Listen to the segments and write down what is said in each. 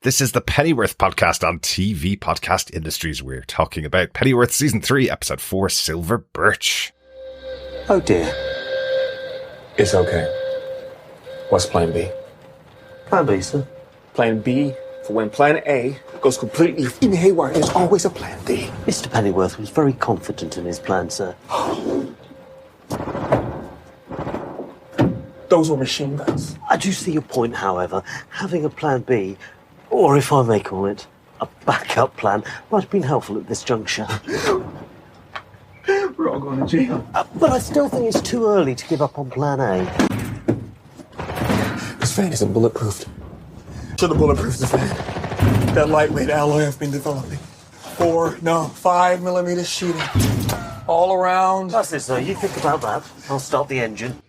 This is the Pennyworth podcast on TV Podcast Industries. We're talking about Pennyworth Season 3, Episode 4, Silver Birch. Oh dear. It's okay. What's Plan B? Plan B, sir. Plan B, for when Plan A goes completely f***ing haywire, there's always a Plan D. Mr. Pennyworth was very confident in his plan, sir. Those were machine guns. I do see your point, however. Having a Plan B, or if I may call it, a backup plan, might have been helpful at this juncture. We're all going to jail. But I still think it's too early to give up on Plan A. This fan isn't bulletproofed. Should have bulletproofed the fan. That lightweight alloy I've been developing. 5 millimeter sheeting. All around. That's it, sir. You think about that. I'll start the engine.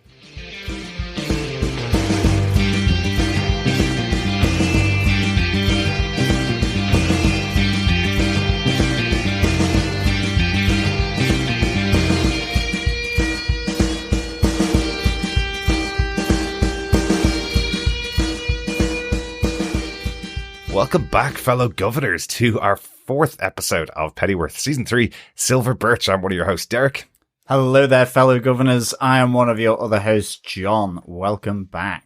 Welcome back, fellow governors, to our fourth episode of Pennyworth Season 3, Silver Birch. I'm one of your hosts, Derek. Hello there, fellow governors. I am one of your other hosts, John. Welcome back.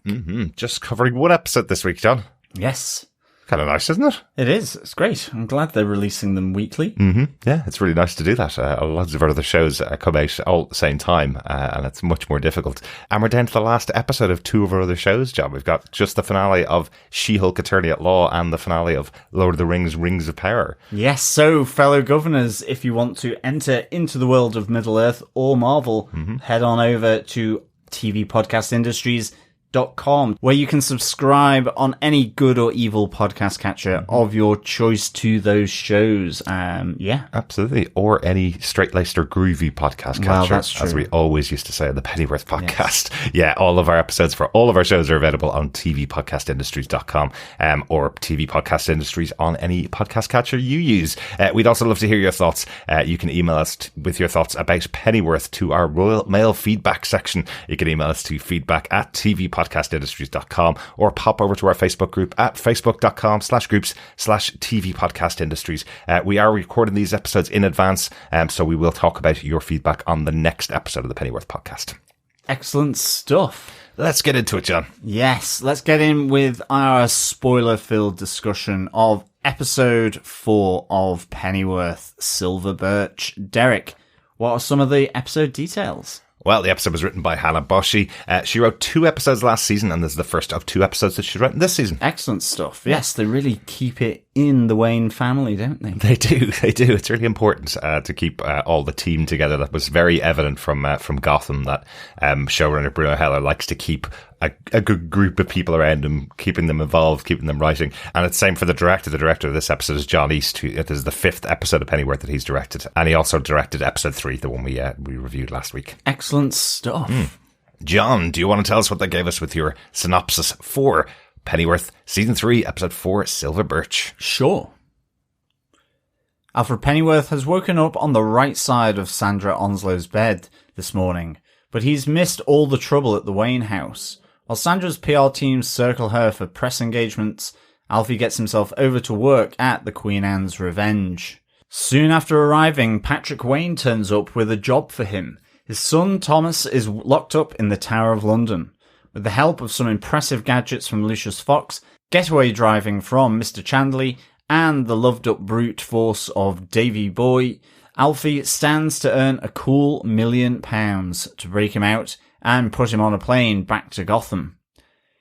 Just covering one episode this week, John. Yes. Kind of nice, isn't it? It is. It's great. I'm glad they're releasing them weekly. Yeah, it's really nice to do that. Lots of our other shows come out all at the same time, and it's much more difficult. And we're down to the last episode of two of our other shows, John. We've got just the finale of She-Hulk Attorney at Law and the finale of Lord of the Rings, Rings of Power. Yes, so fellow governors, if you want to enter into the world of Middle-earth or Marvel, head on over to tvpodcastindustriescom, where you can subscribe on any good or evil podcast catcher of your choice to those shows. Yeah. Absolutely. Or any straight-laced or groovy podcast Well, catcher, that's true. as we always used to say on the Pennyworth podcast. Yes. Yeah, all of our episodes for all of our shows are available on tvpodcastindustriescom or TV Podcast Industries on any podcast catcher you use. We'd also love to hear your thoughts. You can email us with your thoughts about Pennyworth to our Royal Mail feedback section. You can email us to feedback@tvpodcastindustries.com or pop over to our Facebook group at facebook.com/groups/tvpodcastindustries. We are recording these episodes in advance, so we will talk about your feedback on the next episode of the Pennyworth podcast. Excellent stuff. Let's get into it, John. Yes, let's get in with our spoiler-filled discussion of episode 4 of Pennyworth, Silver Birch. Derek, what are some of the episode details? Well, the episode was written by Hannah Boschy. She wrote 2 episodes last season, and this is the first of 2 episodes that she wrote this season. Excellent stuff. Yes, they really keep it in the Wayne family, don't they? They do. It's really important to keep all the team together. That was very evident from Gotham, that showrunner Bruno Heller likes to keep a good group of people around him, keeping them involved, keeping them writing. And it's the same for the director. The director of this episode is John East. It is the 5th episode of Pennyworth that he's directed. And he also directed episode 3, the one we reviewed last week. Excellent stuff. John, do you want to tell us what they gave us with your synopsis for Pennyworth Season 3, Episode 4, Silver Birch? Sure. Alfred Pennyworth has woken up on the right side of Sandra Onslow's bed this morning, but he's missed all the trouble at the Wayne house. While Sandra's PR team circle her for press engagements, Alfie gets himself over to work at the Queen Anne's Revenge. Soon after arriving, Patrick Wayne turns up with a job for him. His son Thomas is locked up in the Tower of London. With the help of some impressive gadgets from Lucius Fox, getaway driving from Mr. Chandley, and the loved-up brute force of Davy Boy, Alfie stands to earn a cool £1 million to break him out and put him on a plane back to Gotham.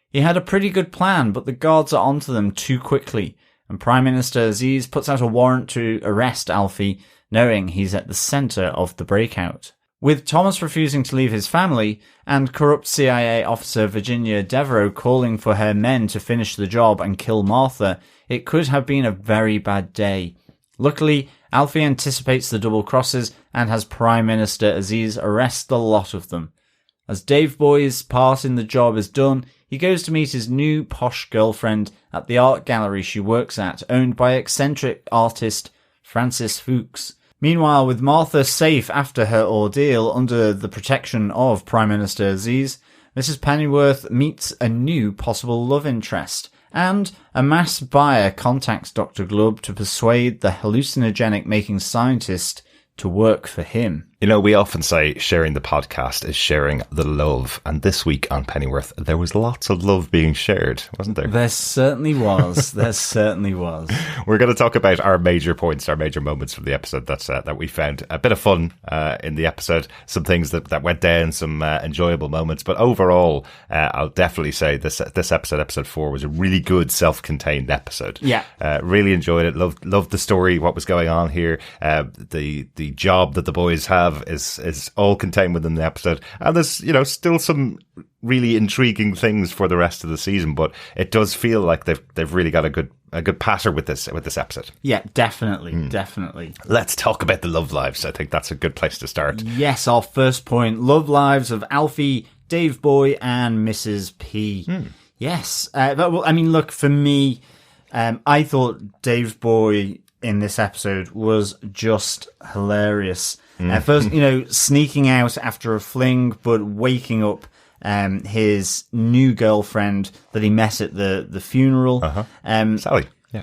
He had a pretty good plan, but the guards are onto them too quickly, and Prime Minister Aziz puts out a warrant to arrest Alfie, knowing he's at the centre of the breakout. With Thomas refusing to leave his family, and corrupt CIA officer Virginia Devereaux calling for her men to finish the job and kill Martha, it could have been a very bad day. Luckily, Alfie anticipates the double crosses and has Prime Minister Aziz arrest the lot of them. As Dave Boy's part in the job is done, he goes to meet his new posh girlfriend at the art gallery she works at, owned by eccentric artist Francis Fuchs. Meanwhile, with Martha safe after her ordeal under the protection of Prime Minister Aziz, Mrs. Pennyworth meets a new possible love interest And a mass buyer contacts Dr. Glubb to persuade the hallucinogenic-making scientist to work for him. You know, we often say sharing the podcast is sharing the love. And this week on Pennyworth, there was lots of love being shared, wasn't there? There certainly was. There certainly was. We're going to talk about our major points, our major moments from the episode that we found a bit of fun in the episode, some things that went down, some enjoyable moments. But overall, I'll definitely say this episode, episode 4, was a really good self-contained episode. Yeah. Really enjoyed it. Loved the story, what was going on here. The job that the boys have is all contained within the episode, and there's still some really intriguing things for the rest of the season, but it does feel like they've really got a good patter with this episode. Yeah, definitely. Let's talk about the love lives. I think that's a good place to start. Yes, our first point: love lives of Alfie, Dave Boy, and Mrs. P. Yes, I mean, look, for me, I thought Dave Boy in this episode was just hilarious. First, sneaking out after a fling, but waking up his new girlfriend that he met at the funeral.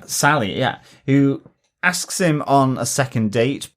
Sally, who asks him on a second date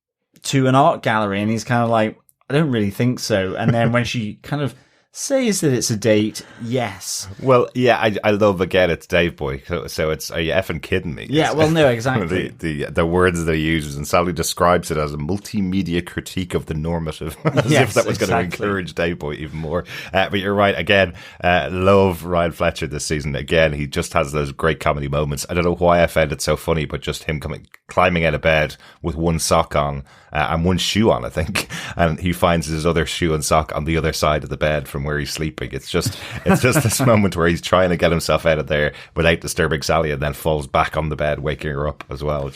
to an art gallery, and he's kind of like, I don't really think so. And then when she kind of says that it's a date, yes. Well, yeah, I love, again, it's Dave Boy, so it's, are you effing kidding me? Yeah, well, no, exactly. the words that he uses, and Sally describes it as a multimedia critique of the normative, as if that was going to encourage Dave Boy even more. But you're right, again, love Ryan Fletcher this season. Again, he just has those great comedy moments. I don't know why I found it so funny, but just him climbing out of bed with one sock on, and one shoe on, I think, and he finds his other shoe and sock on the other side of the bed from where he's sleeping. It's just this moment where he's trying to get himself out of there without disturbing Sally, and then falls back on the bed, waking her up as well. I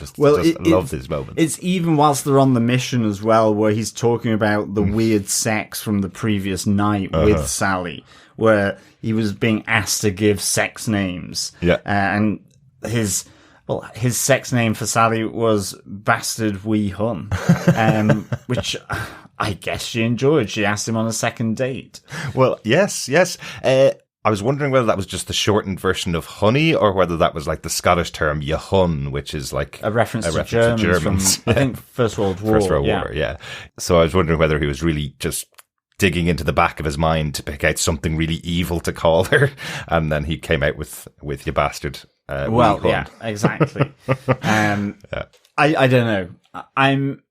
love these moments. It's even whilst they're on the mission as well, where he's talking about the weird sex from the previous night with Sally, where he was being asked to give sex names. Yeah. And his sex name for Sally was Bastard Wee Hun, which I guess she enjoyed. She asked him on a second date. Well, yes. I was wondering whether that was just the shortened version of honey, or whether that was like the Scottish term Yahun, which is like a reference to Germans from, I think, First World War. Yeah. So I was wondering whether he was really just digging into the back of his mind to pick out something really evil to call her, and then he came out with "you bastard." Yeah, exactly. I don't know. I'm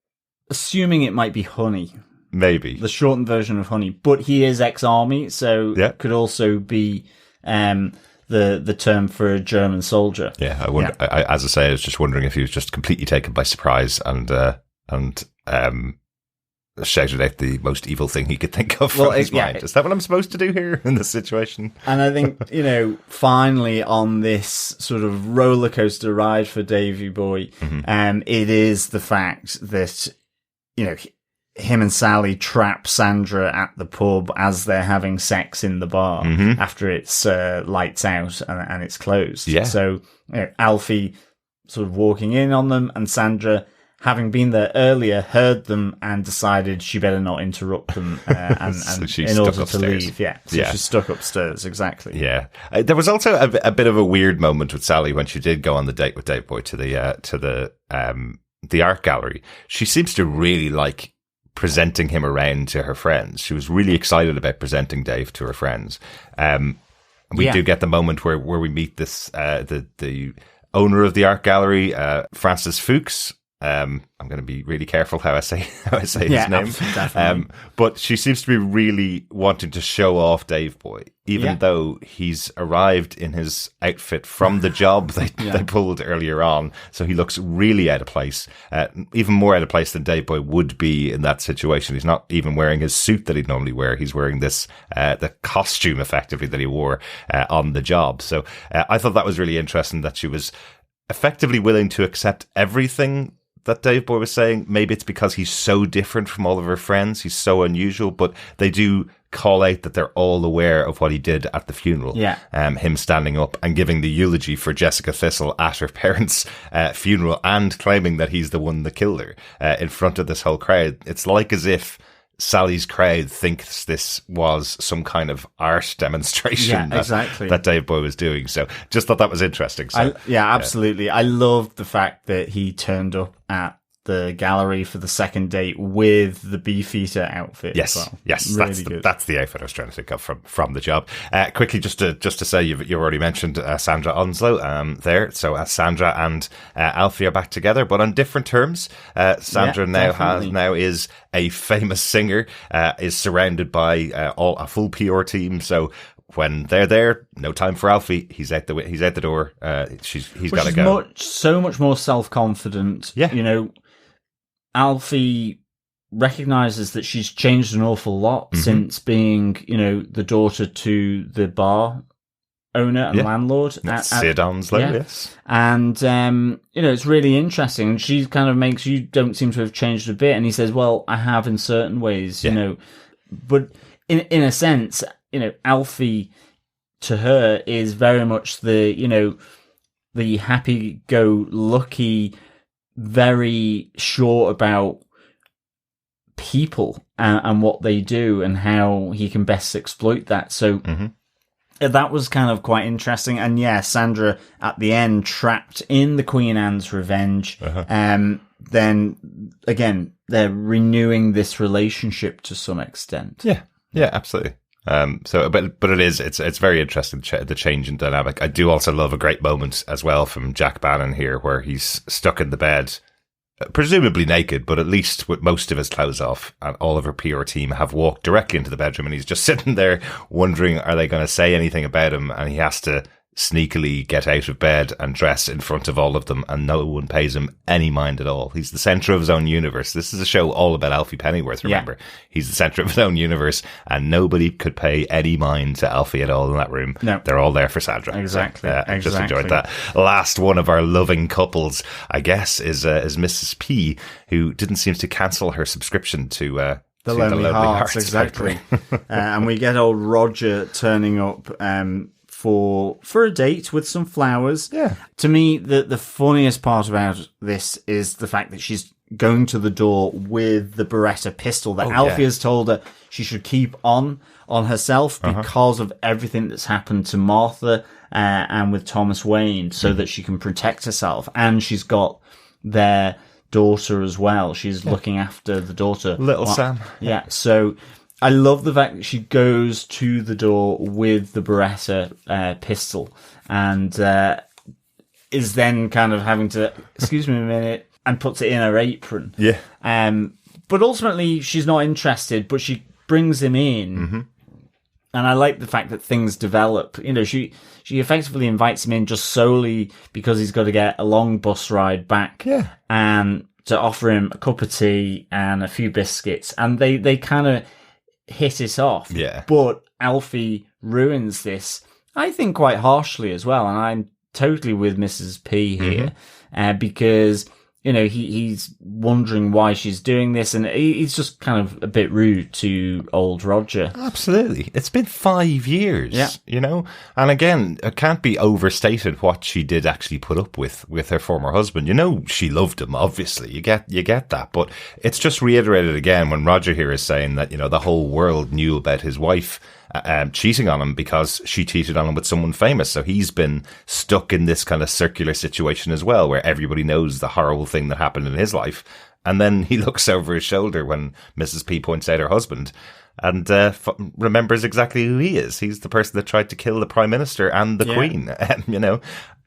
assuming it might be honey. Maybe the shortened version of honey, but he is ex-army, so it could also be the term for a German soldier. Yeah, I wonder. Yeah. As I say, I was just wondering if he was just completely taken by surprise and shouted out the most evil thing he could think of from his mind. Is that what I'm supposed to do here in this situation? And I think, finally on this sort of roller coaster ride for Davy Boy, it is the fact that, him and Sally trap Sandra at the pub as they're having sex in the bar after it's lights out and it's closed. Yeah. So Alfie sort of walking in on them, and Sandra, having been there earlier, heard them and decided she better not interrupt them and so in order upstairs. To leave. Yeah, so she's stuck upstairs, exactly. Yeah. There was also a bit of a weird moment with Sally when she did go on the date with Dave Boy to the art gallery. She seems to really like presenting him around to her friends. She was really excited about presenting Dave to her friends. We do get the moment where we meet this the owner of the art gallery, Francis Fuchs. I'm going to be really careful how I say his name. Definitely. But she seems to be really wanting to show off Dave Boy, even though he's arrived in his outfit from the job they pulled earlier on. So he looks really out of place, even more out of place than Dave Boy would be in that situation. He's not even wearing his suit that he'd normally wear. He's wearing this, the costume effectively that he wore on the job. So I thought that was really interesting that she was effectively willing to accept everything that Dave Boy was saying. Maybe it's because he's so different from all of her friends. He's so unusual, but they do call out that they're all aware of what he did at the funeral. Yeah. Him standing up and giving the eulogy for Jessica Thistle at her parents' funeral, and claiming that he's the one that killed her in front of this whole crowd. It's like as if Sally's crowd thinks this was some kind of art demonstration that Dave Boy was doing. So just thought that was interesting. So, absolutely. I loved the fact that he turned up at the gallery for the second date with the Beefeater outfit. Yes, as well. yes, Really that's the outfit I was trying to think of from the job. Quickly, just to say, you've already mentioned Sandra Onslow there. So Sandra and Alfie are back together, but on different terms. Sandra now is a famous singer, is surrounded by a full PR team. So when they're there, no time for Alfie. He's out the door. He's got to go. So much more self-confident. Yeah, you know. Alfie recognizes that she's changed an awful lot since being, the daughter to the bar owner and landlord. Sid Onslow, yes. And, it's really interesting. And she kind of makes, you don't seem to have changed a bit. And he says, well, I have in certain ways, but in a sense, Alfie to her is very much the happy-go-lucky, very sure about people and what they do and how he can best exploit that. So that was kind of quite interesting. And Sandra at the end trapped in the Queen Anne's revenge. Then again, they're renewing this relationship to some extent. Yeah, absolutely. But it's very interesting, the change in dynamic. I do also love a great moment as well from Jack Bannon here, where he's stuck in the bed, presumably naked, but at least with most of his clothes off, and all of her PR team have walked directly into the bedroom, and he's just sitting there wondering, are they going to say anything about him? And he has to sneakily get out of bed and dress in front of all of them, and no one pays him any mind at all. He's the centre of his own universe. This is a show all about Alfie Pennyworth, remember? Yeah. He's the centre of his own universe, and nobody could pay any mind to Alfie at all in that room. No. They're all there for Sandra. Exactly. So, I just enjoyed that. Last one of our loving couples, I guess, is Mrs. P, who didn't seem to cancel her subscription to the Lonely Hearts. Exactly. And we get old Roger turning up for a date with some flowers. Yeah. To me, the funniest part about this is the fact that she's going to the door with the Beretta pistol that Alfie has told her she should keep on herself because of everything that's happened to Martha and with Thomas Wayne, so that she can protect herself. And she's got their daughter as well. She's looking after the daughter. Little Sam. Yeah. So I love the fact that she goes to the door with the Beretta pistol and is then kind of having to, excuse me a minute, and puts it in her apron. Yeah. But ultimately, she's not interested, but she brings him in. And I like the fact that things develop. She effectively invites him in just solely because he's got to get a long bus ride back. Yeah. And to offer him a cup of tea and a few biscuits. And they kind of hit it off. Yeah. But Alfie ruins this, I think, quite harshly as well. And I'm totally with Mrs. P here because, he's wondering why she's doing this. And he's just kind of a bit rude to old Roger. Absolutely. It's been 5 years, And again, it can't be overstated what she did actually put up with her former husband. She loved him, obviously. You get that. But it's just reiterated again when Roger here is saying that, the whole world knew about his wife cheating on him because she cheated on him with someone famous. So he's been stuck in this kind of circular situation as well, where everybody knows the horrible thing that happened in his life. And then he looks over his shoulder when Mrs. P points out her husband and remembers exactly who he is. He's the person that tried to kill the Prime Minister and the Queen,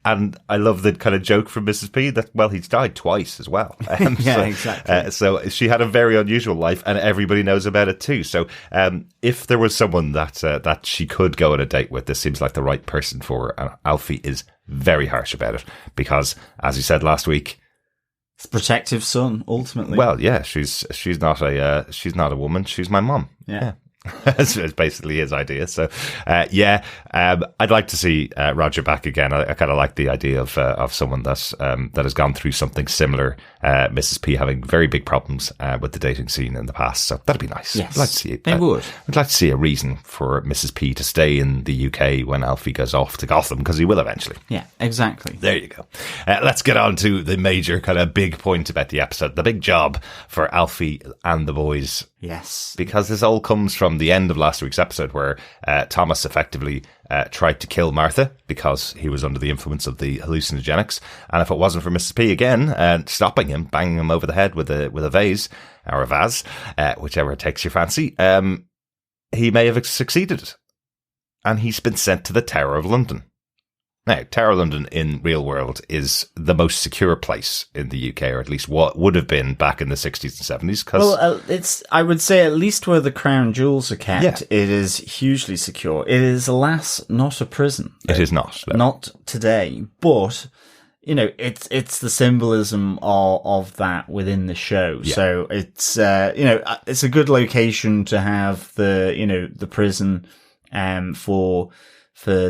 And I love the kind of joke from Mrs. P that, well, he's died twice as well. Exactly. So she had a very unusual life and everybody knows about it too. So if there was someone that she could go on a date with, this seems like the right person for her. And Alfie is very harsh about it because, as you said last week, it's a protective son, ultimately. Well, yeah, she's not a woman. She's my mom. Yeah. That's basically his idea. So, I'd like to see Roger back again. I kind of like the idea of someone that has gone through something similar. Mrs. P having very big problems with the dating scene in the past. So that'd be nice. Yes, I'd like to see it. They would. I'd like to see a reason for Mrs. P to stay in the UK when Alfie goes off to Gotham, because he will eventually. Yeah, exactly. There you go. Let's get on to the major kind of big point about the episode, the big job for Alfie and the boys. Yes. Because this all comes from the end of last week's episode where Thomas effectively tried to kill Martha because he was under the influence of the hallucinogenics. And if it wasn't for Mrs. P again, stopping him, banging him over the head with a vase, or a vase, whichever takes your fancy, he may have succeeded. And he's been sent to the Tower of London. Now, Tower of London in real world is the most secure place in the UK, or at least what would have been back in the 60s and 70s. It's, I would say, at least where the crown jewels are kept, Yeah. it is hugely secure. It is, alas, not a prison. It is not. No. Not today, but it's the symbolism of that within the show. Yeah. So it's it's a good location to have the prison for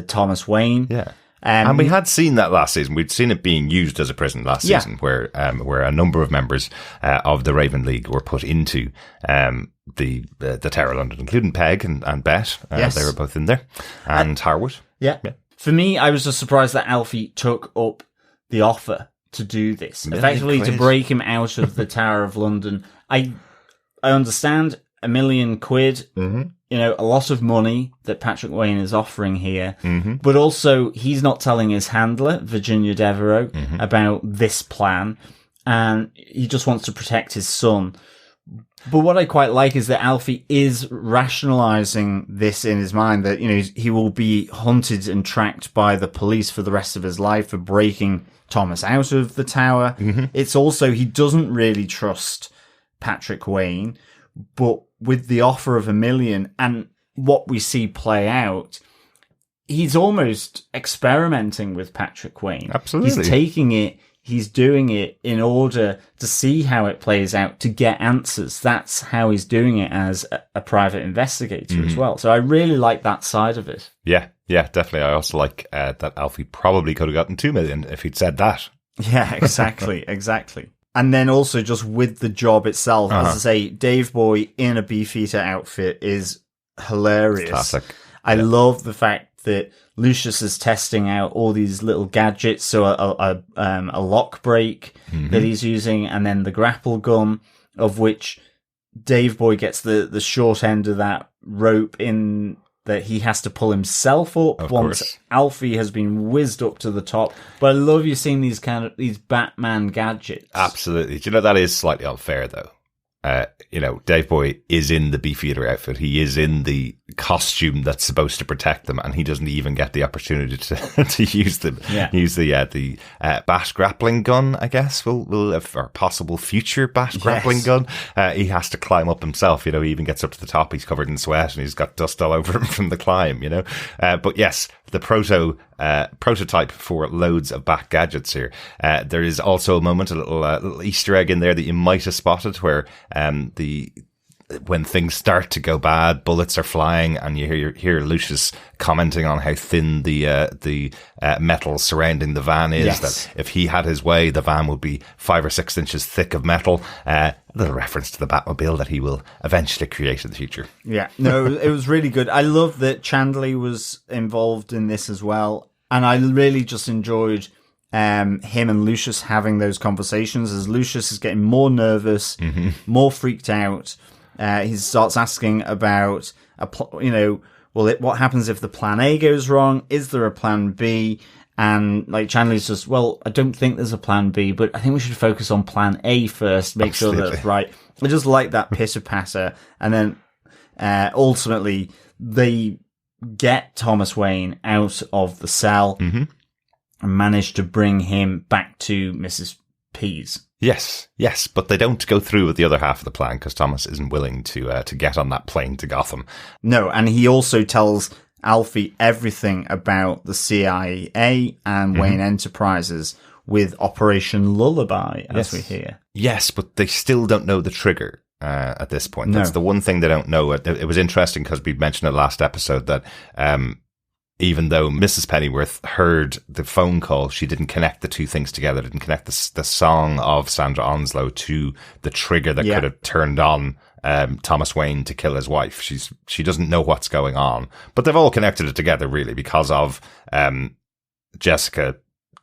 Thomas Wayne. Yeah. And we had seen that last season. We'd seen it being used as a prison last season, where a number of members of the Raven League were put into the Tower of London, including Peg and Bet. Yes. They were both in there, and Harwood. Yeah. For me, I was just surprised that Alfie took up the offer to do this, effectively to break him out of the Tower of London. I understand £1 million, a lot of money that Patrick Wayne is offering here, but also he's not telling his handler, Virginia Devereaux, about this plan, and he just wants to protect his son. But what I quite like is that Alfie is rationalizing this in his mind, that, he will be hunted and tracked by the police for the rest of his life for breaking Thomas out of the tower. It's also, he doesn't really trust Patrick Wayne, but with the offer of £1 million and what we see play out, he's almost experimenting with Patrick Wayne. Absolutely. He's taking it, he's doing it in order to see how it plays out, to get answers. That's how he's doing it as a private investigator as well. So I really like that side of it. Yeah, definitely. I also like that Alfie probably could have gotten £2 million if he'd said that. Yeah, exactly. And then also just with the job itself, as I say, Dave Boy in a Beefeater outfit is hilarious. Classic. I love the fact that Lucius is testing out all these little gadgets. So a lock break that he's using, and then the grapple gun, of which Dave Boy gets the short end of that rope in, that he has to pull himself up once Alfie has been whizzed up to the top. But I love you seeing these Batman gadgets. Absolutely. Do you know that is slightly unfair though? Dave Boy is in the Beefeater outfit. He is in the costume that's supposed to protect them, and he doesn't even get the opportunity to use them. Yeah. Use the bat grappling gun, I guess, or possible future bat grappling gun. He has to climb up himself. He even gets up to the top. He's covered in sweat and he's got dust all over him from the climb. But yes, the prototype for loads of bat gadgets here. There is also a moment, a little Easter egg in there that you might have spotted, where when things start to go bad, bullets are flying, and you hear Lucius commenting on how thin the metal surrounding the van is. Yes. That if he had his way, the van would be 5 or 6 inches thick of metal. A little reference to the Batmobile that he will eventually create in the future. Yeah, no, it was really good. I love that Chandley was involved in this as well, and I really just enjoyed him and Lucius having those conversations as Lucius is getting more nervous, more freaked out. He starts asking about what happens if the plan A goes wrong? Is there a plan B? And Chandler's just, well, I don't think there's a plan B, but I think we should focus on plan A first, make sure that's right. I just like that pitter patter. And then ultimately they get Thomas Wayne out of the cell and manage to bring him back to Mrs. P's. Yes, but they don't go through with the other half of the plan because Thomas isn't willing to get on that plane to Gotham. No, and he also tells Alfie everything about the CIA and Wayne Enterprises with Operation Lullaby, as we hear. Yes, but they still don't know the trigger. at this point. No. That's the one thing they don't know. It was interesting because we mentioned it last episode that even though Mrs. Pennyworth heard the phone call, she didn't connect the two things together, didn't connect the song of Sandra Onslow to the trigger that could have turned on Thomas Wayne to kill his wife. She doesn't know what's going on. But they've all connected it together, really, because of Jessica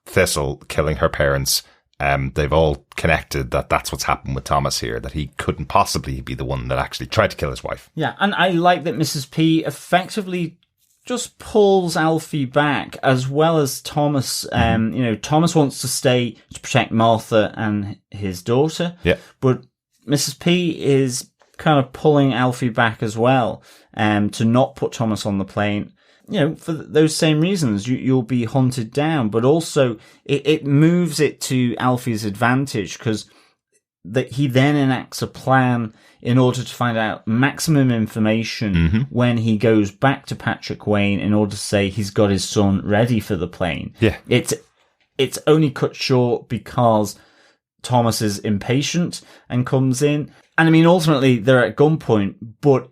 Thistle killing her parents. They've all connected that's what's happened with Thomas here, that he couldn't possibly be the one that actually tried to kill his wife. Yeah, and I like that Mrs. P effectively just pulls Alfie back, as well as Thomas. Thomas wants to stay to protect Martha and his daughter. Yeah. But Mrs. P is kind of pulling Alfie back as well, to not put Thomas on the plane. For those same reasons, you'll be hunted down, but also it moves it to Alfie's advantage, because he then enacts a plan in order to find out maximum information when he goes back to Patrick Wayne in order to say he's got his son ready for the plane. Yeah. It's only cut short because Thomas is impatient and comes in. And I mean, ultimately, they're at gunpoint, but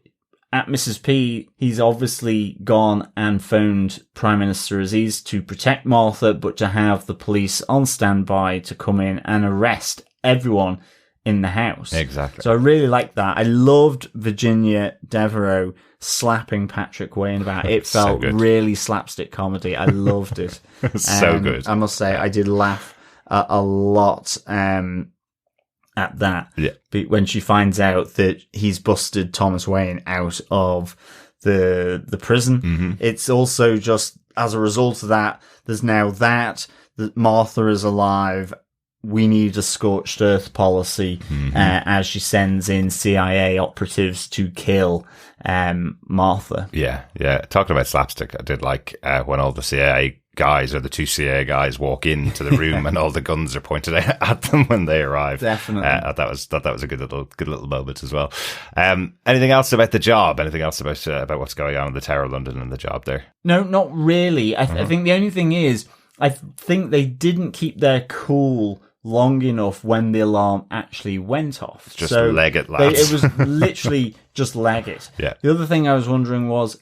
at Mrs. P, he's obviously gone and phoned Prime Minister Aziz to protect Martha, but to have the police on standby to come in and arrest everyone in the house. Exactly. So I really liked that. I loved Virginia Devereaux slapping Patrick Wayne about it. It felt really slapstick comedy. I loved it. So good. I must say, I did laugh a lot at that. Yeah. When she finds out that he's busted Thomas Wayne out of the prison. It's also just as a result of that, there's now that Martha is alive. We need a scorched earth policy, as she sends in CIA operatives to kill Martha. Yeah. Talking about slapstick, I did like when all the CIA guys, or the two CIA guys, walk into the room and all the guns are pointed at them when they arrive. Definitely. That was a good little moment as well. Anything else about the job? Anything else about what's going on in the Tower of London and the job there? No, not really. I think the only thing is, I think they didn't keep their cool long enough when the alarm actually went off. Just leg it, lads. It was literally just leg it. Yeah. The other thing I was wondering was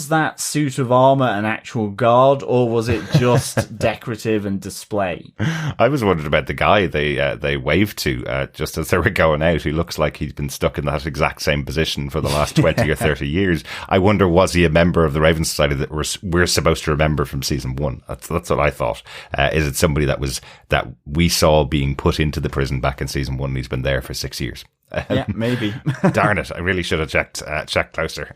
that suit of armor an actual guard, or was it just decorative and display? I was wondering about the guy they waved to just as they were going out. He looks like he's been stuck in that exact same position for the last 20 or 30 years. I wonder, was he a member of the Raven Society that we're supposed to remember from season 1? That's what I thought. Is it somebody that we saw being put into the prison back in season 1 and he's been there for 6 years? Yeah, maybe. Darn it! I really should have checked closer.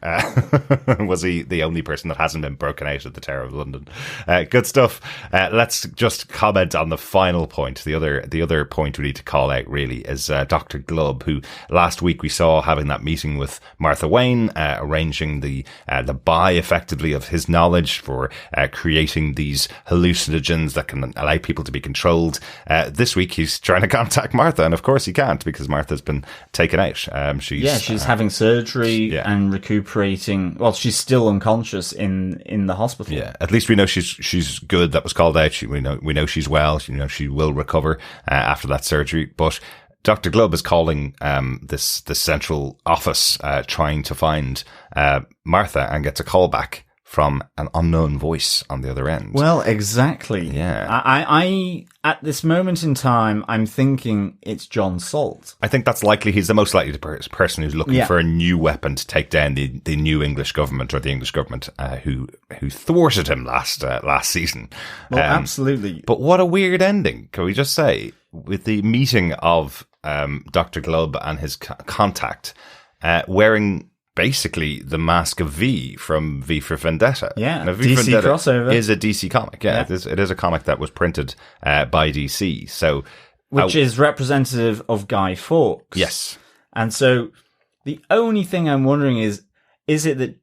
Was he the only person that hasn't been broken out of the Tower of London? Good stuff. Let's just comment on the final point. The other point we need to call out really is Dr. Glubb, who last week we saw having that meeting with Martha Wayne, arranging the buy effectively of his knowledge for creating these hallucinogens that can allow people to be controlled. This week he's trying to contact Martha, and of course he can't, because Martha's been taken out. She's having surgery and recuperating. Well, she's still unconscious in the hospital. Yeah, at least we know she's good. That was called out. We know she's well. She will recover after that surgery. But Dr. Glubb is calling this central office, trying to find Martha, and gets a call back from an unknown voice on the other end. Well, exactly. Yeah. I at this moment in time, I'm thinking it's John Salt. I think that's likely. He's the most likely person who's looking for a new weapon to take down the new English government, or the English government who thwarted him last season. Well, absolutely. But what a weird ending, can we just say, with the meeting of Dr. Glubb and his contact wearing basically the mask of V from V for Vendetta. Yeah, now, V DC Vendetta crossover is a DC comic. Yeah, it is a comic that was printed by DC. So, which is representative of Guy Fawkes. Yes, and so the only thing I'm wondering is it that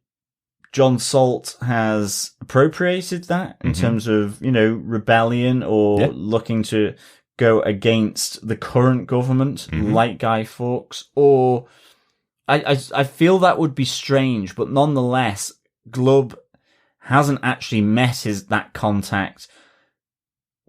John Salt has appropriated that in terms of rebellion or looking to go against the current government like Guy Fawkes, or I feel that would be strange, but nonetheless, Glubb hasn't actually met that contact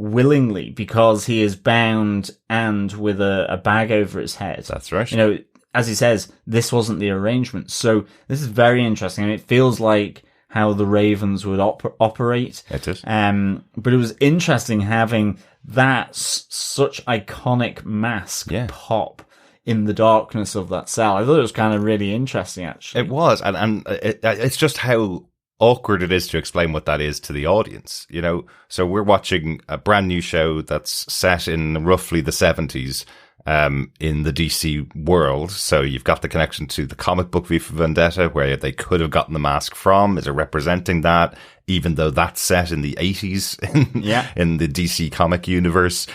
willingly because he is bound and with a bag over his head. That's right. You know, as he says, this wasn't the arrangement. So this is very interesting. I mean, it feels like how the Ravens would operate. It is. But it was interesting having that such iconic mask pop in the darkness of that cell. I thought it was kind of really interesting, actually. It was. And it's just how awkward it is to explain what that is to the audience, you know? So we're watching a brand new show that's set in roughly the 70s, in the DC world. So you've got the connection to the comic book V for Vendetta, where they could have gotten the mask from. Is it representing that? Even though that's set in the 80s in the DC comic universe,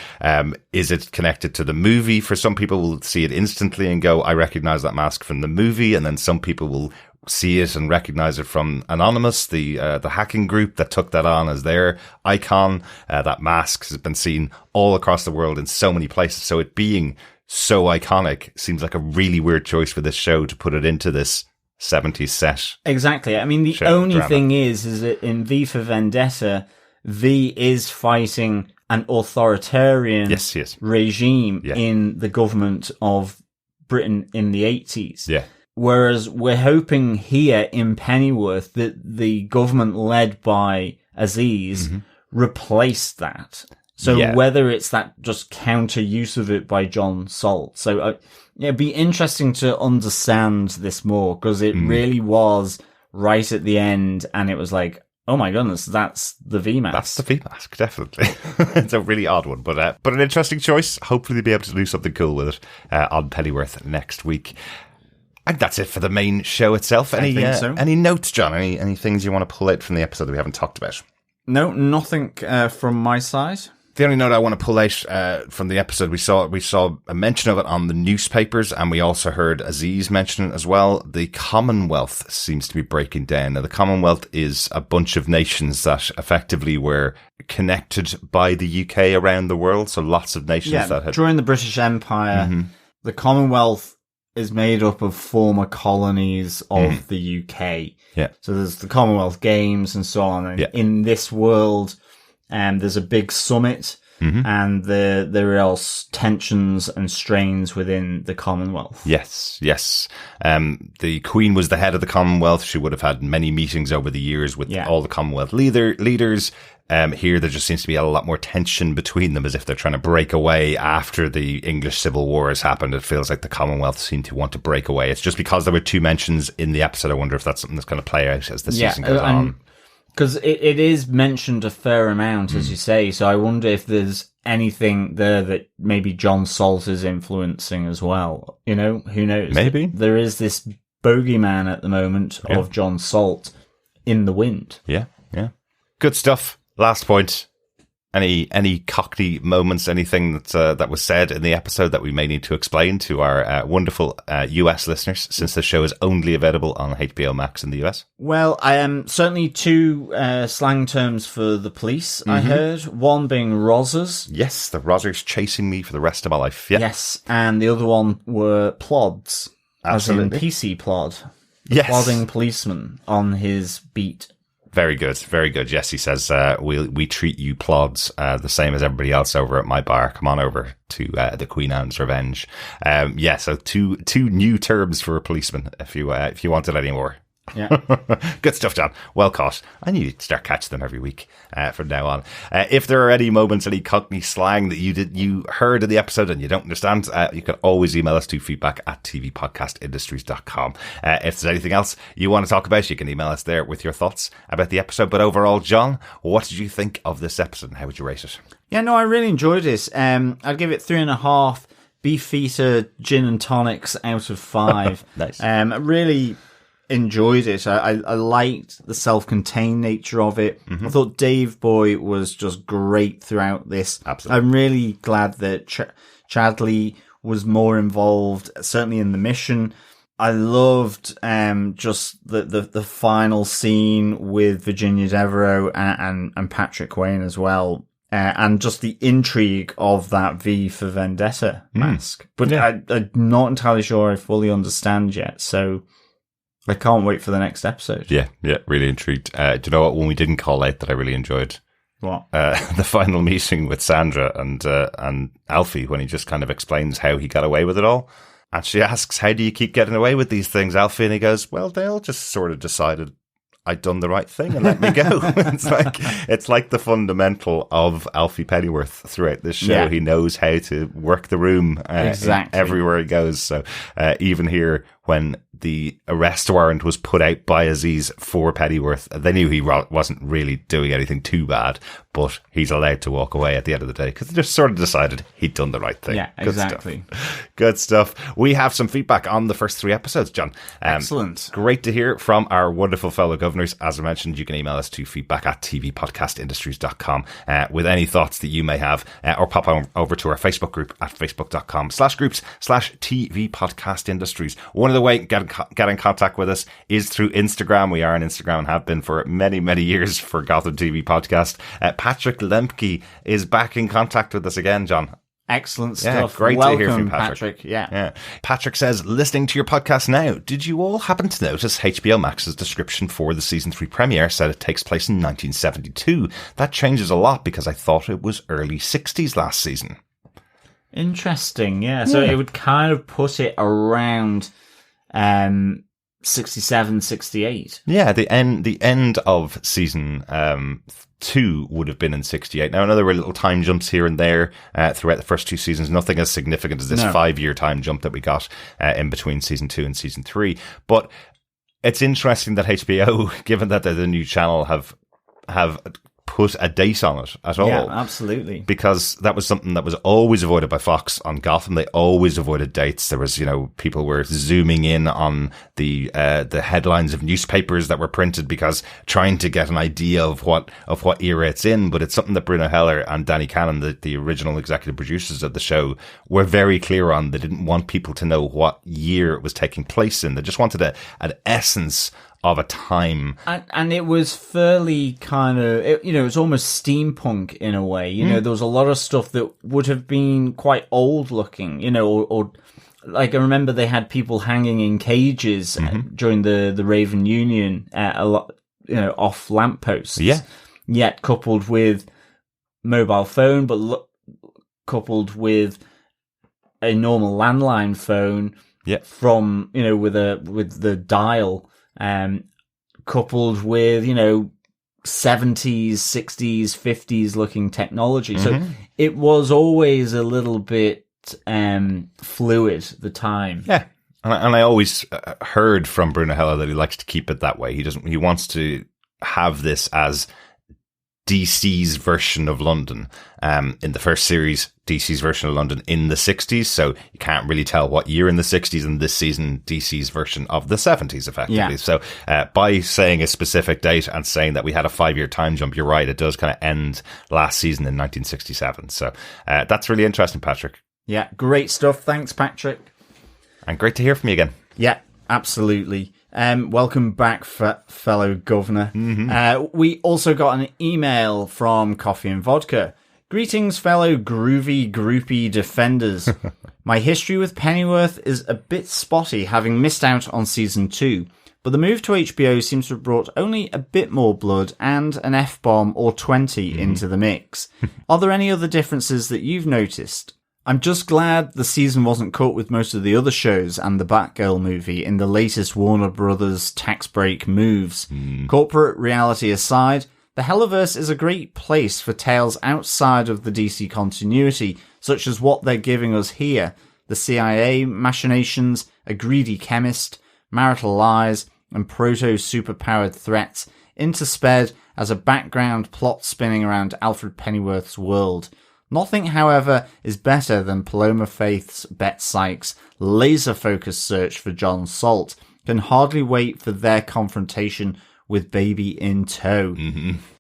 is it connected to the movie? For some people will see it instantly and go, I recognize that mask from the movie. And then some people will see it and recognize it from Anonymous, the hacking group that took that on as their icon. That mask has been seen all across the world in so many places. So it being so iconic seems like a really weird choice for this show to put it into this 70s set. Exactly. I mean, the only thing is that in V for Vendetta, V is fighting an authoritarian regime in the government of Britain in the 80s. Yeah. Whereas we're hoping here in Pennyworth that the government led by Aziz replaced that. So whether it's that just counter use of it by John Salt. So it'd be interesting to understand this more, because it really was right at the end and it was like, oh my goodness, that's the V-Mask. That's the V-Mask, definitely. It's a really odd one, but an interesting choice. Hopefully they'll be able to do something cool with it on Pennyworth next week. I think that's it for the main show itself. Any notes, John? Any things you want to pull out from the episode that we haven't talked about? No, nothing from my side. The only note I want to pull out from the episode, we saw a mention of it on the newspapers, and we also heard Aziz mention it as well. The Commonwealth seems to be breaking down. Now, the Commonwealth is a bunch of nations that effectively were connected by the UK around the world. So lots of nations that had... During the British Empire, the Commonwealth is made up of former colonies of the UK. Yeah. So there's the Commonwealth Games and so on. And in this world, there's a big summit, and there are tensions and strains within the Commonwealth. Yes. The Queen was the head of the Commonwealth. She would have had many meetings over the years with all the Commonwealth leaders. Here, there just seems to be a lot more tension between them, as if they're trying to break away after the English Civil War has happened. It feels like the Commonwealth seem to want to break away. It's just because there were two mentions in the episode. I wonder if that's something that's going to play out as the season goes on. Because it is mentioned a fair amount, as you say. So I wonder if there's anything there that maybe John Salt is influencing as well. You know, who knows? Maybe. There is this bogeyman at the moment of John Salt in the wind. Yeah. Good stuff. Last point. Any Cockney moments, anything that was said in the episode that we may need to explain to our wonderful US listeners, since the show is only available on HBO Max in the US? Well, I am certainly two slang terms for the police, I heard. One being rozzers. Yes, the rozzers chasing me for the rest of my life. Yeah. Yes, and the other one were plods. Absolutely. As in PC plod. Yes. Plodding policeman on his beat. Very good, very good. Yes, he says, we treat you plods the same as everybody else over at my bar. Come on over to the Queen Anne's Revenge. So two new terms for a policeman, if you wanted any more. Yeah. Good stuff, John. Well caught. I need to start catching them every week from now on. If there are any moments, any Cockney slang that you heard in the episode and you don't understand, you can always email us to feedback@tvpodcastindustries.com. If there's anything else you want to talk about, you can email us there with your thoughts about the episode. But overall, John, what did you think of this episode and how would you rate it? Yeah, no, I really enjoyed it. I'd give it 3.5 Beefeater gin and tonics out of 5. Nice. I really enjoyed it. I liked the self-contained nature of it. I thought Dave Boy was just great throughout this. Absolutely. I'm really glad that Chadley was more involved, certainly in the mission. I loved just the final scene with Virginia Devereaux and Patrick Wayne as well. And just the intrigue of that V for Vendetta mask. But I'm not entirely sure I fully understand yet, so I can't wait for the next episode. Yeah, really intrigued. Do you know what one we didn't call out that I really enjoyed? What? The final meeting with Sandra and Alfie, when he just kind of explains how he got away with it all. And she asks, how do you keep getting away with these things, Alfie? And he goes, well, they all just sort of decided I'd done the right thing and let me go. It's like the fundamental of Alfie Pennyworth throughout this show. Yeah. He knows how to work the room exactly everywhere he goes. So even here, when the arrest warrant was put out by Aziz for Pennyworth, they knew he wasn't really doing anything too bad, but he's allowed to walk away at the end of the day because they just sort of decided he'd done the right thing. Yeah, exactly. Good stuff. We have some feedback on the first 3 episodes, John. Excellent. Great to hear from our wonderful fellow governors. As I mentioned, you can email us to feedback@tvpodcastindustries.com with any thoughts that you may have, or pop on over to our Facebook group at facebook.com/groups/tvpodcastindustries. One of the ways get in contact with us is through Instagram. We are on Instagram and have been for many, many years for Gotham TV Podcast. Patrick Lemke is back in contact with us again, John. Excellent stuff. Great Welcome, to hear from you, Patrick. Yeah. Patrick says, listening to your podcast now, did you all happen to notice HBO Max's description for the season 3 premiere said it takes place in 1972? That changes a lot because I thought it was early 60s last season. Interesting, yeah. So it would kind of put it around 67, 68. Yeah, the end of season 2 would have been in 68. Now, I know there were little time jumps here and there throughout the first 2 seasons. Nothing as significant as this 5-year time jump that we got in between season 2 and season 3. But it's interesting that HBO, given that they're the new channel, have put a date on it at all. Yeah, absolutely. Because that was something that was always avoided by Fox on Gotham. They always avoided dates. There was, people were zooming in on the headlines of newspapers that were printed because trying to get an idea of what era it's in. But it's something that Bruno Heller and Danny Cannon, the original executive producers of the show, were very clear on. They didn't want people to know what year it was taking place in. They just wanted an essence of a time. And it was fairly kind of, it was almost steampunk in a way. There was a lot of stuff that would have been quite old looking, or like I remember they had people hanging in cages during the Raven Union, a lot, off lampposts. Yeah. Yet coupled with mobile phone, but coupled with a normal landline phone. Yeah. From, with the dial. Coupled with, 70s, 60s, 50s looking technology. So it was always a little bit fluid, the time. Yeah. And I always heard from Bruno Heller that he likes to keep it that way. He wants to have this as DC's version of London. In the first series, DC's version of London in the 60s, so you can't really tell what year in the 60s, and this season, DC's version of the 70s, effectively. Yeah. So by saying a specific date and saying that we had a 5-year time jump, you're right, it does kind of end last season in 1967. So that's really interesting, Patrick. Yeah, great stuff. Thanks, Patrick. And great to hear from you again. Yeah, absolutely. Welcome back, fellow governor. We also got an email from Coffee and Vodka. Greetings, fellow groovy, groupie defenders. My history with Pennyworth is a bit spotty, having missed out on season 2, but the move to HBO seems to have brought only a bit more blood and an F-bomb or 20 into the mix. Are there any other differences that you've noticed? I'm just glad the season wasn't caught with most of the other shows and the Batgirl movie in the latest Warner Brothers tax break moves. Corporate reality aside, the Helliverse is a great place for tales outside of the DC continuity, such as what they're giving us here. The CIA machinations, a greedy chemist, marital lies, and proto-superpowered threats, intersped as a background plot spinning around Alfred Pennyworth's world. Nothing, however, is better than Paloma Faith's Bette Sykes' laser-focused search for John Salt. Can hardly wait for their confrontation with Baby in tow.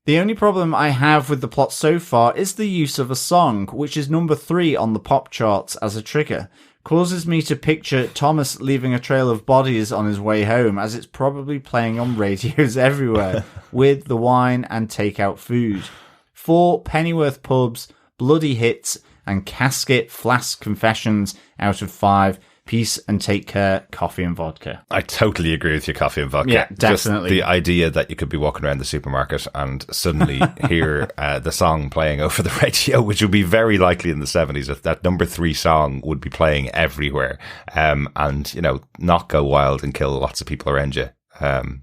The only problem I have with the plot so far is the use of a song, which is number 3 on the pop charts as a trigger. Causes me to picture Thomas leaving a trail of bodies on his way home, as it's probably playing on radios everywhere, with the wine and takeout food. 4 Pennyworth pubs, bloody hits, and casket flask confessions out of 5 Peace and take care, coffee and vodka. I totally agree with you, coffee and vodka. Yeah, definitely. Just the idea that you could be walking around the supermarket and suddenly hear the song playing over the radio, which would be very likely in the 70s, if that number 3 song would be playing everywhere, and, you know, not go wild and kill lots of people around you.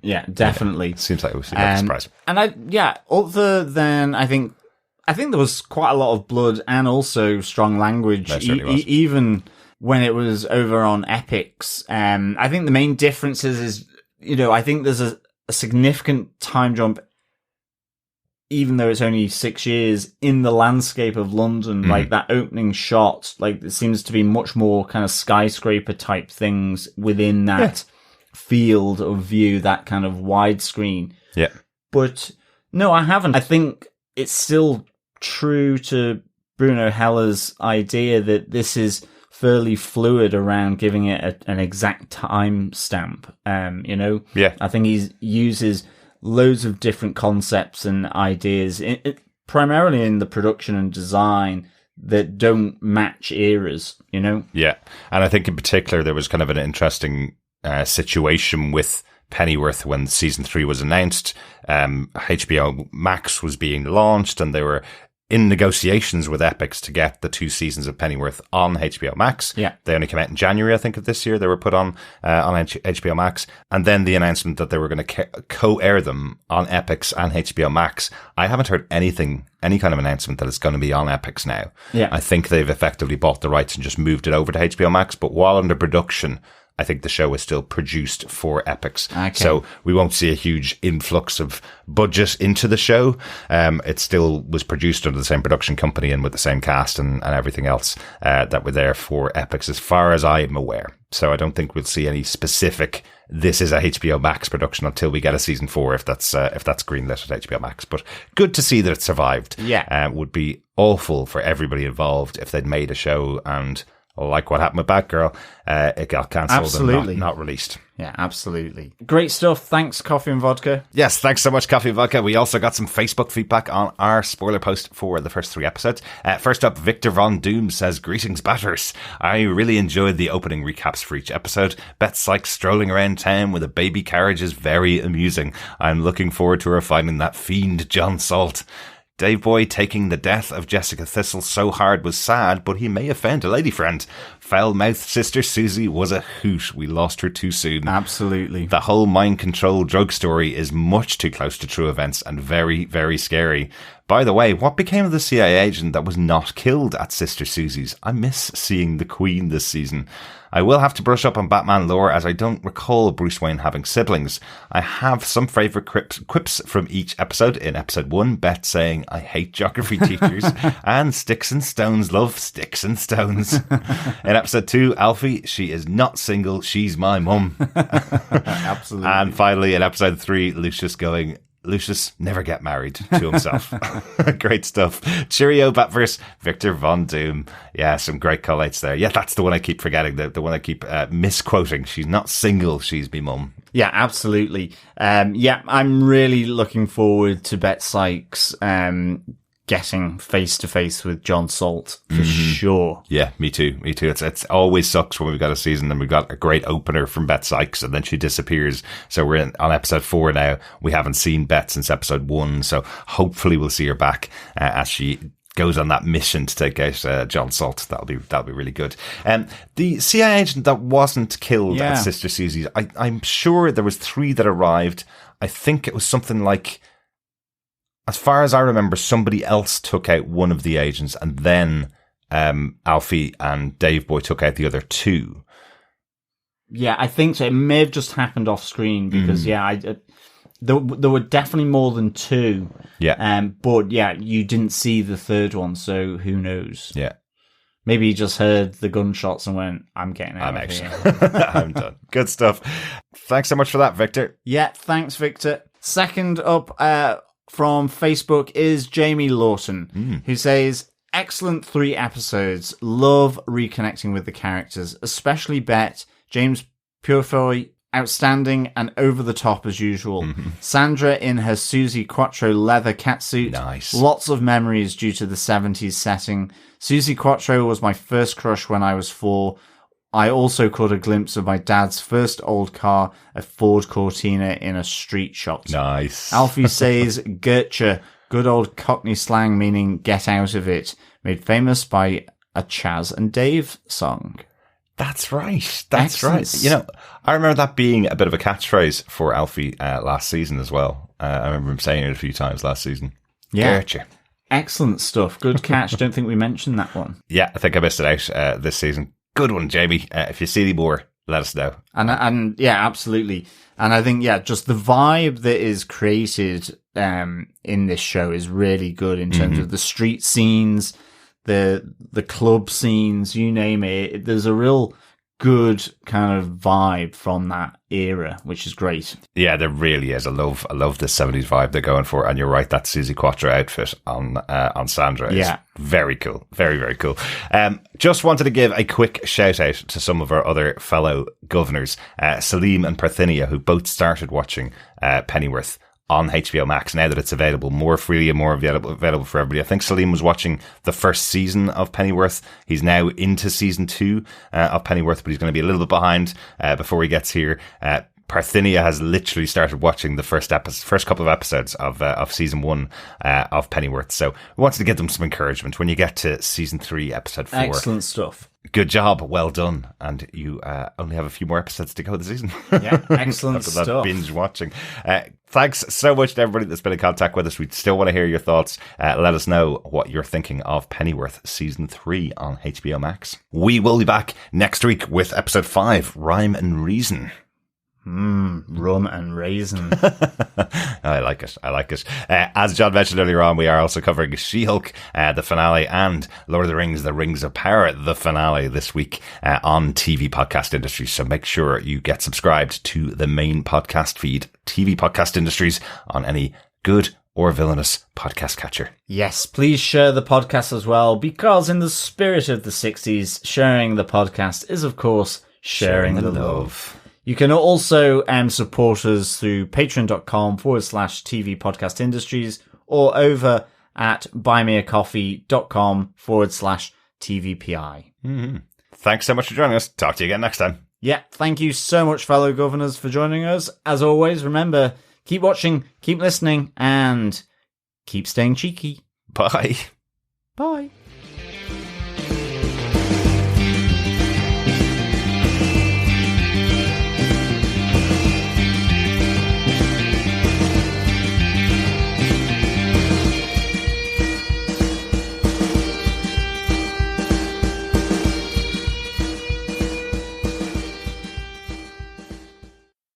Yeah, definitely. Yeah, seems like it was a surprise. And other than, I think there was quite a lot of blood and also strong language, even when it was over on Epix. I think the main difference is, you know, I think there's a significant time jump, even though it's only 6 years, in the landscape of London. Like that opening shot, like there seems to be much more kind of skyscraper type things within that field of view, that kind of widescreen. Yeah. But no, I haven't. I think it's still true to Bruno Heller's idea that this is fairly fluid around giving it an exact time stamp. You know? Yeah. I think he uses loads of different concepts and ideas, primarily in the production and design, that don't match eras, you know? Yeah. And I think in particular there was kind of an interesting situation with Pennyworth when season 3 was announced. HBO Max was being launched and they were in negotiations with Epix to get the 2 seasons of Pennyworth on HBO Max. Yeah. They only came out in January, I think, of this year. They were put on HBO Max. And then the announcement that they were going to co-air them on Epix and HBO Max. I haven't heard any kind of announcement that it's going to be on Epix now. Yeah. I think they've effectively bought the rights and just moved it over to HBO Max. But while under production, I think the show is still produced for Epix. Okay. So we won't see a huge influx of budget into the show. It still was produced under the same production company and with the same cast and everything else that were there for Epix, as far as I am aware. So I don't think we'll see any specific, this is a HBO Max production until we get a season 4, if that's greenlit at HBO Max. But good to see that it survived. Yeah. Would be awful for everybody involved if they'd made a show and, like what happened with Batgirl, it got cancelled Absolutely. and not released. Yeah, absolutely. Great stuff. Thanks, Coffee and Vodka. Yes, thanks so much, Coffee and Vodka. We also got some Facebook feedback on our spoiler post for the first 3 episodes. First up, Victor Von Doom says, "Greetings, batters. I really enjoyed the opening recaps for each episode. Bet Sykes strolling around town with a baby carriage is very amusing. I'm looking forward to her finding that fiend John Salt. Dave Boy taking the death of Jessica Thistle so hard was sad, but he may have found a lady friend. Foul-mouthed Sister Susie was a hoot. We lost her too soon." Absolutely. The whole mind control drug story is much too close to true events and very, very scary. By the way, what became of the CIA agent that was not killed at Sister Susie's? I miss seeing the Queen this season. I will have to brush up on Batman lore, as I don't recall Bruce Wayne having siblings. I have some favourite quips from each episode. In episode 1, Beth saying, "I hate geography teachers," and "Sticks and stones love sticks and stones." In episode 2, Alfie, "She is not single, she's my mum." Absolutely. And finally, in episode 3, Lucius going, "Lucius, never get married," to himself. Great stuff. Cheerio, Batverse. Victor Von Doom. Yeah, some great collates there. Yeah, that's the one I keep forgetting, the one I keep misquoting. "She's not single, she's me mum." Yeah, absolutely. Yeah, I'm really looking forward to Bet Sykes getting face to face with John Salt for sure. Yeah, me too. It's always sucks when we've got a season and we've got a great opener from Beth Sykes and then she disappears. So we're on episode 4 now. We haven't seen Beth since episode 1. So hopefully we'll see her back as she goes on that mission to take out John Salt. That'll be really good. The CIA agent that wasn't killed at Sister Susie's, I'm sure there was 3 that arrived. I think it was something like, as far as I remember, somebody else took out one of the agents and then Alfie and Dave Boy took out the other 2. Yeah, I think so. It may have just happened off screen because, there were definitely more than 2. Yeah. But yeah, you didn't see the third one, so who knows? Yeah. Maybe he just heard the gunshots and went, "I'm getting out of here." I'm done. Good stuff. Thanks so much for that, Victor. Yeah, thanks, Victor. Second up, from Facebook is Jamie Lawton, who says, "Excellent 3 episodes. Love reconnecting with the characters, especially Bet. James Purefoy, outstanding and over the top as usual. Sandra in her Susie Quattro leather catsuit. Nice. Lots of memories due to the 70s setting. Susie Quattro was my first crush when I was 4. I also caught a glimpse of my dad's first old car, a Ford Cortina, in a street shot. Nice. Alfie says, Gertcha, good old Cockney slang meaning get out of it, made famous by a Chaz and Dave song. That's right. That's Excellent. right. You know, I remember that being a bit of a catchphrase for Alfie last season as well. I remember him saying it a few times last season. Yeah. Gertcha. Excellent stuff. Good catch. Don't think we mentioned that one. Yeah, I think I missed it out this season. Good one, Jamie. If you see any more, let us know. And yeah, absolutely. And I think, yeah, just the vibe that is created in this show is really good in terms of the street scenes, the club scenes, you name it. There's a real good kind of vibe from that era, which is great. Yeah, there really is. I love the 70s vibe they're going for. And you're right, that Susie Quattro outfit on Sandra is very cool. Very, very cool. Just wanted to give a quick shout out to some of our other fellow governors, Salim and Parthenia, who both started watching Pennyworth on HBO Max now that it's available more freely and more available for everybody. I think Salim was watching the first season of Pennyworth. He's now into season 2 of Pennyworth, but he's going to be a little bit behind before he gets here. Parthenia has literally started watching the first couple of episodes of season 1 of Pennyworth. So we wanted to give them some encouragement when you get to season 3, episode 4. Excellent stuff. Good job, well done, and you only have a few more episodes to go this season. Yeah, excellent After stuff. that binge watching. Thanks so much to everybody that's been in contact with us. We still want to hear your thoughts. Let us know what you're thinking of Pennyworth season 3 on HBO Max. We will be back next week with episode 5, Rhyme and Reason. Rum and raisin. I like it. As John mentioned earlier on, we are also covering She-Hulk, the finale, and Lord of the Rings, The Rings of Power, the finale this week on TV Podcast Industries. So make sure you get subscribed to the main podcast feed, TV Podcast Industries, on any good or villainous podcast catcher. Yes, please share the podcast as well, because in the spirit of the 60s, sharing the podcast is, of course, sharing the love. You can also support us through patreon.com/TV Podcast Industries or over at buymeacoffee.com/TVPI. Thanks so much for joining us. Talk to you again next time. Yeah, thank you so much, fellow governors, for joining us. As always, remember, keep watching, keep listening, and keep staying cheeky. Bye. Bye.